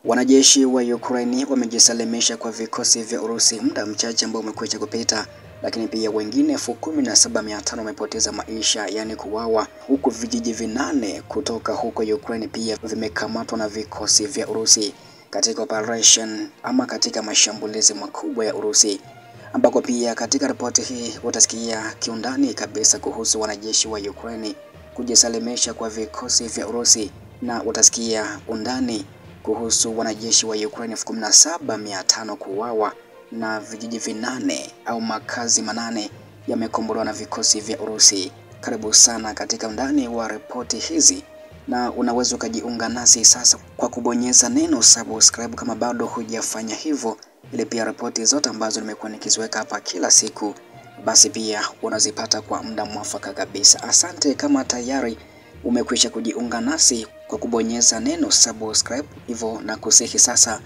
Wanajeshi wa Ukraine wamejisalimisha kwa vikosi vya Urusi muda mchache ambao umekwisha kupita, lakini pia wengine 17,500 wamepoteza maisha, yani kuuawa, huku vijiji 8 kutoka huko Ukraine pia vimekamatwa na vikosi vya Urusi katika operation ama katika mashambulizi makubwa ya Urusi, ambako pia katika ripoti hii utasikia kiundani kabisa kuhusu wanajeshi wa Ukraine kujisalimisha kwa vikosi vya Urusi, na utasikia undani kuhusu wanajeshi wa Ukraine 17,500 kuuawa na vijiji 8 au makazi 8 yamekombolewa na vikosi vya Urusi. Karibu sana katika undani wa ripoti hizi, na unaweza ukajiunga nasi sasa kwa kubonyeza neno subscribe kama bado hujafanya hivyo, ili pia ripoti zote ambazo nimekuwa nikiziweka hapa kila siku basi pia unazipata kwa muda mwafaka kabisa. Asante kama tayari umekwisha kujiunga nasi kwa kubonyeza neno subscribe, hivyo na kusihi sasa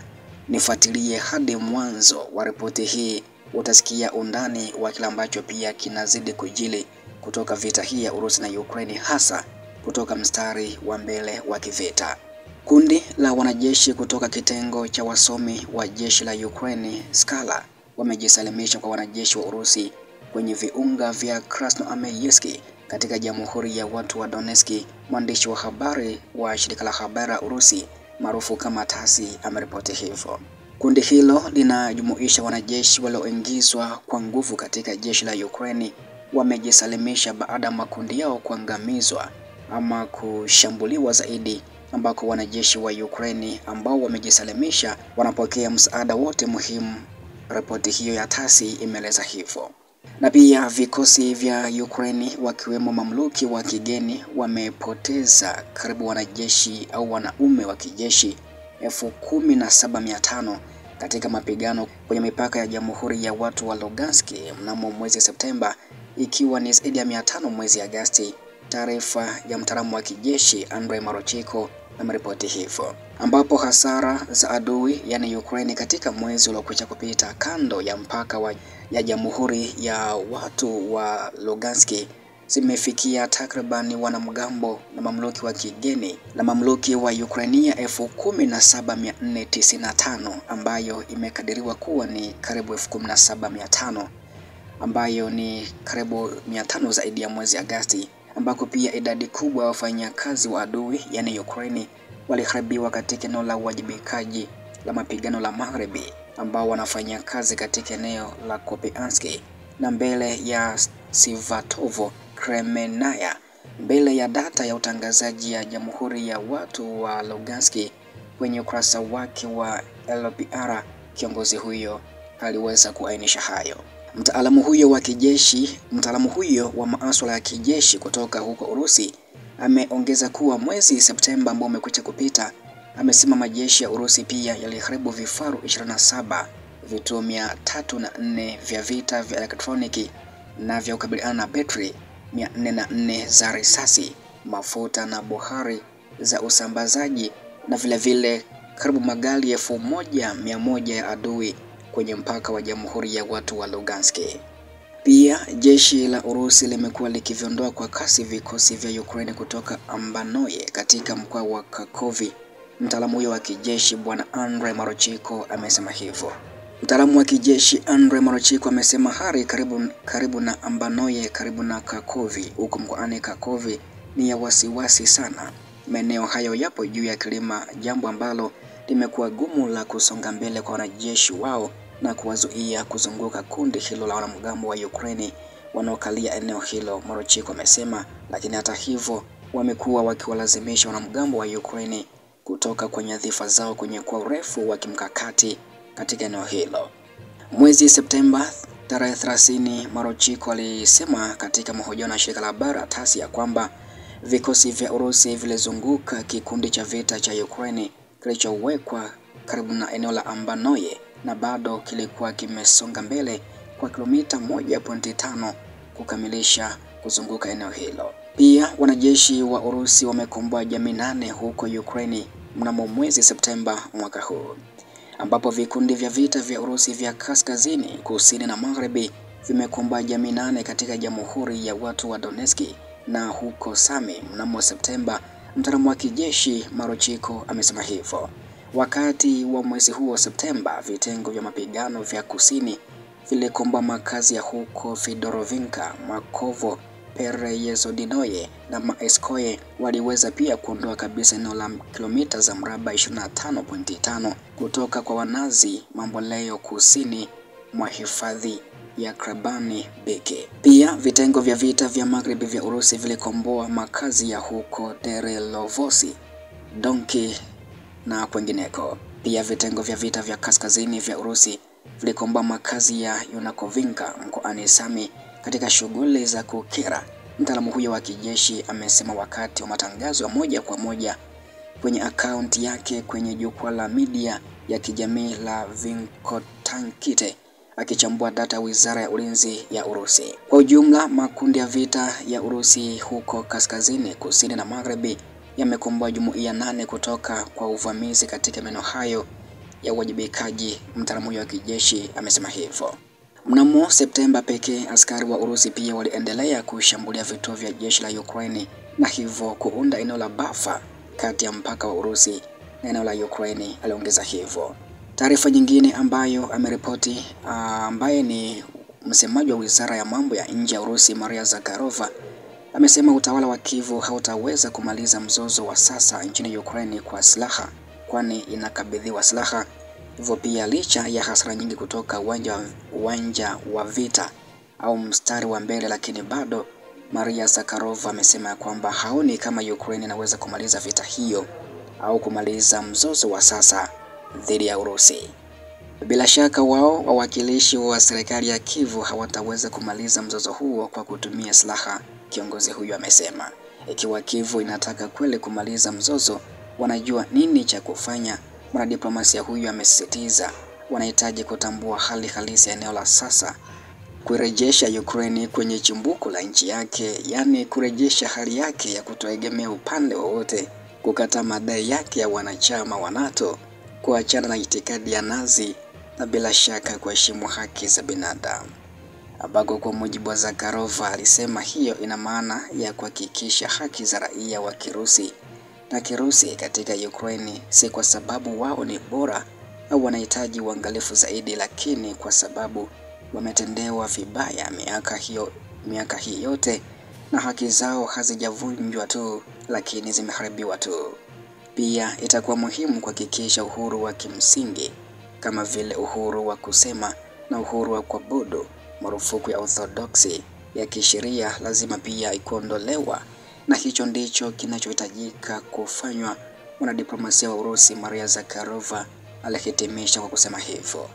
nifuatilie hadi mwanzo wa ripoti hii. Utasikia undani wa kila ambacho pia kinazidi kujili kutoka vita hii ya Urusi na Ukraine, hasa kutoka mstari wa mbele wa kivita. Kundi la wanajeshi kutoka kitengo cha wasomi wa jeshi la Ukraine Skala wamejisalimisha kwa wanajeshi wa Urusi kwenye viunga vya Krasnoarmeysk katika Jamhuri ya Watu wa Donetsk. Mwandishi wa habari wa shirika la habari la Urusi maarufu kama TASS ameripoti hivyo. Kundi hilo linajumuisha wanajeshi walioingizwa kwa nguvu katika jeshi la Ukraine wamejisalimisha baada ya makundi yao kuangamizwa ama kushambuliwa zaidi, ambako wanajeshi wa Ukraine ambao wamejisalimisha wanapokea msaada wote muhimu. Ripoti hiyo ya TASS imeeleza hivyo. Na pia vikosi vya Ukraine wakiwemo mamluki wa kigeni wamepoteza karibu wanajeshi au wanaume wa kijeshi 17,500 katika mapigano kwenye mipaka ya Jamhuri ya Watu wa Lugansk mnamo mwezi Septemba, ikiwa ni zaidi ya 500 mwezi Agosti. Taarifa ya mtaalamu wa kijeshi Andrei Marochiko ameripoti hivyo, ambapo hasara za adui yani Ukraine katika mwezi uliokwisha kupita kando ya mpaka ya Jamhuri ya Watu wa Lugansk zimefikia takriban wanamgambo na mamluki wa kigeni na mamluki wa Ukraine 17,495, ambayo imekadiriwa kuwa ni karibu 17,500, ambayo ni karibu 500 zaidi ya mwezi Agosti, ambako pia idadi kubwa ya wafanyakazi wa adui yani Ukraine waliharibiwa katika eneo la uwajibikaji la mapigano la Magharibi, ambao wanafanya kazi katika eneo la Kupiansk na mbele ya Sivatovo Kremenaya. Mbele ya data ya utangazaji ya Jamhuri ya Watu wa Lugansk kwenye ukurasa wake wa LPR, kiongozi huyo aliweza kuainisha hayo. Mtaalamu huyo wa masuala ya kijeshi kutoka huko Urusi ameongeza kuwa mwezi Septemba ambao umekwisha kupita, amesema majeshi ya Urusi pia yaliharibu vifaru 27, vituo 304 vya vita vya elektroniki na vya kukabiliana na betri 404 za risasi, mafuta na bohari za usambazaji, na vile karibu magari 1,100 ya adui kwenye mpaka wa Jamhuri ya Watu wa Lugansk. Pia jeshi la Urusi limekuwa likiviondoa kwa kasi vikosi vya Ukraine kutoka Ambanoye katika mkoa wa Kharkov. Mtaalamu huyo wa kijeshi bwana Andrei Marochiko amesema hivyo. Mtaalamu wa kijeshi Andrei Marochiko amesema hali karibu na Ambanoye karibu na Kharkov huko mkoani Kharkov ni ya wasiwasi sana. Maeneo hayo yapo juu ya kilima, jambo ambalo limekuwa gumu la kusonga mbele kwa wanajeshi wao na kuwazuia kuzunguka kundi hilo la wanamgambo wa Ukraine wanaokalia eneo hilo, Marochiko amesema. Lakini hata hivyo wamekuwa wakiwalazimisha wanamgambo wa Ukraine kutoka kwenye nyadhifa zao kwenye kwa urefu wa kimkakati katika eneo hilo. Mwezi Septemba tarehe 30, Marochiko alisema katika mahojiano na shirika la habari TASS ya kwamba vikosi vya Urusi vilizunguka kikundi cha vita cha Ukraine kilichowekwa karibu na eneo la Ambanoye na bado kilikuwa kimesonga mbele kwa kilomita 1.5 kukamilisha kuzunguka eneo hilo. Pia wanajeshi wa Urusi wamekomboa jamii 8 huko Ukraine mnamo mwezi Septemba mwaka huu, ambapo vikundi vya vita vya Urusi vya kaskazini, kusini na magharibi vimekomboa jamii 8 katika Jamhuri ya Watu wa Donetsk na huko Sami mnamo Septemba. Mtaalamu wa kijeshi Marochiko amesema hivyo. Wakati wa mwezi huo Septemba, vitengo vya mapigano vya kusini vilikomboa makazi ya huko Fedorovinka, Makovo, Pereyezodinoye na Maeskoye. Waliweza pia kuondoa kabisa eneo la kilomita za mraba 25.5 kutoka kwa Wanazi mamboleo kusini mwa hifadhi ya Krabani Beke. Pia vitengo vya vita vya magharibi vya Urusi vilikomboa makazi ya huko Derelovosi, Donki na kwengineko. Pia vitengo vya vita vya kaskazini vya Urusi vilikomboa makazi ya Yunakovinka mkoani Sami katika shughuli za kukera. Mtaalamu huyo wa kijeshi amesema wakati wa matangazo ya moja kwa moja kwenye akaunti yake kwenye jukwaa la media ya kijamii la Vinkotankite, akichambua data ya Wizara ya Ulinzi ya Urusi. Kwa ujumla, makundi ya vita ya Urusi huko kaskazini, kusini na magharibi yamekomboa jumuiya 8 kutoka kwa uvamizi katika maeneo hayo ya uwajibikaji. Mtaalamu huyo wa kijeshi amesema hivyo. Mnamo Septemba pekee, askari wa Urusi pia waliendelea kushambulia vituo vya jeshi la Ukraine na hivyo kuunda eneo la buffer kati ya mpaka wa Urusi na eneo la Ukraine, aliongeza hivyo. Taarifa nyingine ambayo ameripoti ambaye ni msemaji wa Wizara ya Mambo ya Nje ya Urusi, Maria Zakharova, amesema utawala wa Kiev hautaweza kumaliza mzozo wa sasa nchini Ukraine kwa silaha, kwani inakabidhiwa silaha. Hivyo pia licha ya hasara nyingi kutoka uwanja wa vita au mstari wa mbele, lakini bado Maria Zakharova amesema kwamba haoni kama Ukraine inaweza kumaliza vita hiyo au kumaliza mzozo wa sasa dhidi ya Urusi. Bila shaka wao wawakilishi wa serikali ya Kiev hawataweza kumaliza mzozo huo kwa kutumia silaha, kiongozi huyu amesema. Ikiwa Kiev inataka kweli kumaliza mzozo, wanajua nini cha kufanya. Mwanadiplomasia huyu amesisitiza wanahitaji kutambua hali halisi ya eneo la sasa, kurejesha Ukraine kwenye chimbuko la nchi yake, yani kurejesha hali yake ya kutoegemea upande wowote, kukata madai yake ya wanachama wa NATO, kuachana na itikadi ya Nazi na bila shaka kuheshimu haki za binadamu. Ambako kwa mujibu wa Zakharova alisema hiyo ina maana ya kuhakikisha haki za raia wa Kirusi na Kirusi katika Ukraine, si kwa sababu wao ni bora au wanahitaji uangalifu zaidi, lakini kwa sababu wametendewa vibaya miaka hii yote na haki zao hazijavunjwa tu, lakini zimeharibiwa tu. Pia itakuwa muhimu kuhakikisha uhuru wa kimsingi kama vile uhuru wa kusema na uhuru wa kuabudu. Marufuku ya orthodoksi ya kisheria lazima pia ikuondolewa, na hicho ndicho kinachohitajika kufanywa. Mwanadiplomasia wa Urusi Maria Zakharova alihitimisha kwa kusema hivyo.